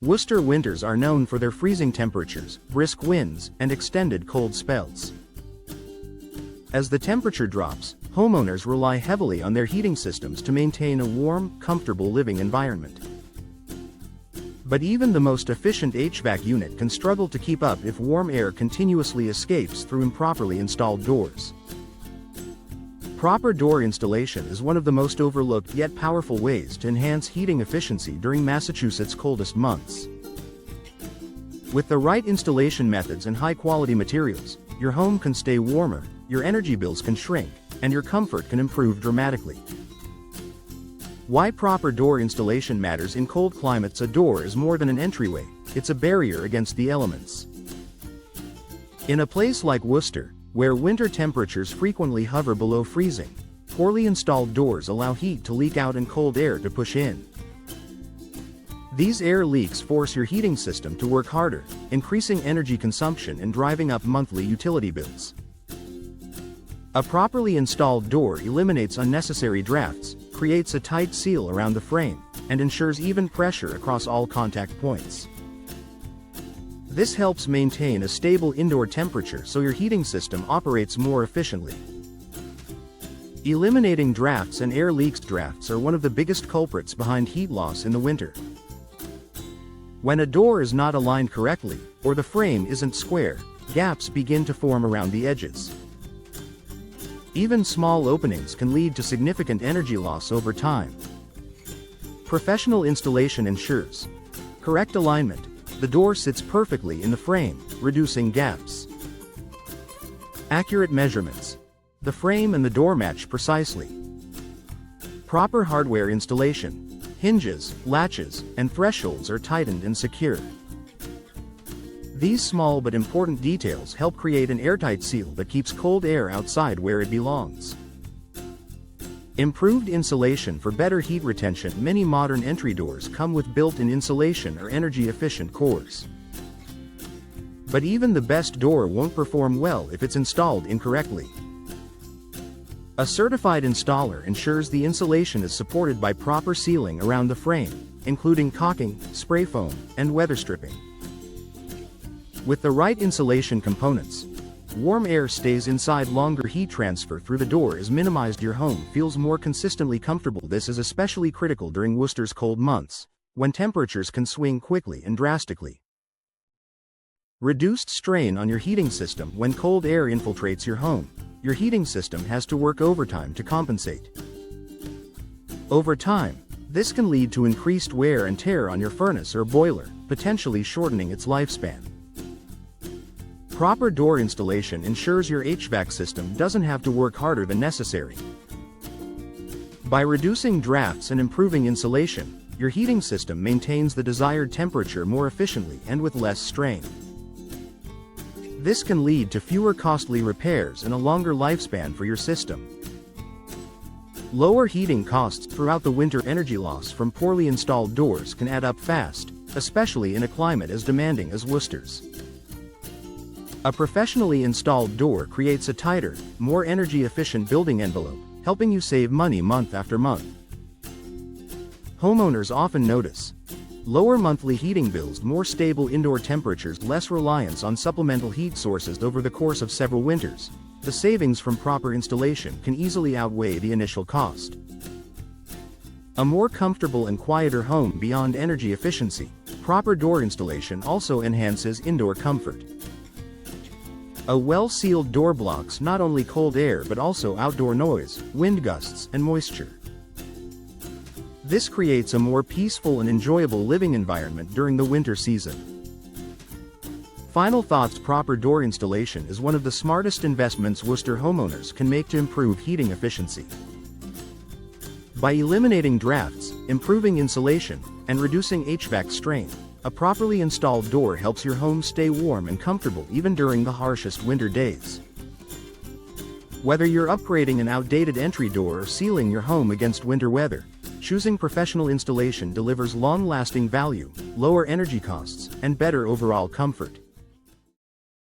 Worcester winters are known for their freezing temperatures, brisk winds, and extended cold spells. As the temperature drops, homeowners rely heavily on their heating systems to maintain a warm, comfortable living environment. But even the most efficient HVAC unit can struggle to keep up if warm air continuously escapes through improperly installed doors. Proper door installation is one of the most overlooked yet powerful ways to enhance heating efficiency during Massachusetts' coldest months. With the right installation methods and high-quality materials, your home can stay warmer, your energy bills can shrink, and your comfort can improve dramatically. Why proper door installation matters in cold climates. A door is more than an entryway, it's a barrier against the elements. In a place like Worcester, where winter temperatures frequently hover below freezing, poorly installed doors allow heat to leak out and cold air to push in. These air leaks force your heating system to work harder, increasing energy consumption and driving up monthly utility bills. A properly installed door eliminates unnecessary drafts, creates a tight seal around the frame, and ensures even pressure across all contact points. This helps maintain a stable indoor temperature so your heating system operates more efficiently. Eliminating drafts and air leaks. Drafts are one of the biggest culprits behind heat loss in the winter. When a door is not aligned correctly, or the frame isn't square, gaps begin to form around the edges. Even small openings can lead to significant energy loss over time. Professional installation ensures correct alignment. The door sits perfectly in the frame, reducing gaps. Accurate measurements. The frame and the door match precisely. Proper hardware installation. Hinges, latches, and thresholds are tightened and secure. These small but important details help create an airtight seal that keeps cold air outside where it belongs. Improved insulation for better heat retention. Many modern entry doors come with built-in insulation or energy-efficient cores. But even the best door won't perform well if it's installed incorrectly. A certified installer ensures the insulation is supported by proper sealing around the frame, including caulking, spray foam, and weather stripping. With the right insulation components, warm air stays inside longer. Heat transfer through the door is minimized. Your home feels more consistently comfortable. This is especially critical during Worcester's cold months, when temperatures can swing quickly and drastically. Reduced strain on your heating system. When cold air infiltrates your home, your heating system has to work overtime to compensate. Over time, this can lead to increased wear and tear on your furnace or boiler, potentially shortening its lifespan. Proper door installation ensures your HVAC system doesn't have to work harder than necessary. By reducing drafts and improving insulation, your heating system maintains the desired temperature more efficiently and with less strain. This can lead to fewer costly repairs and a longer lifespan for your system. Lower heating costs throughout the winter. Energy loss from poorly installed doors can add up fast, especially in a climate as demanding as Worcester's. A professionally installed door creates a tighter, more energy-efficient building envelope, helping you save money month after month. Homeowners often notice lower monthly heating bills, more stable indoor temperatures, less reliance on supplemental heat sources over the course of several winters. The savings from proper installation can easily outweigh the initial cost. A more comfortable and quieter home. Beyond energy efficiency, proper door installation also enhances indoor comfort. A well-sealed door blocks not only cold air but also outdoor noise, wind gusts, and moisture. This creates a more peaceful and enjoyable living environment during the winter season. Final thoughts. Proper door installation is one of the smartest investments Worcester homeowners can make to improve heating efficiency. By eliminating drafts, improving insulation, and reducing HVAC strain, a properly installed door helps your home stay warm and comfortable even during the harshest winter days. Whether you're upgrading an outdated entry door or sealing your home against winter weather, choosing professional installation delivers long-lasting value, lower energy costs, and better overall comfort.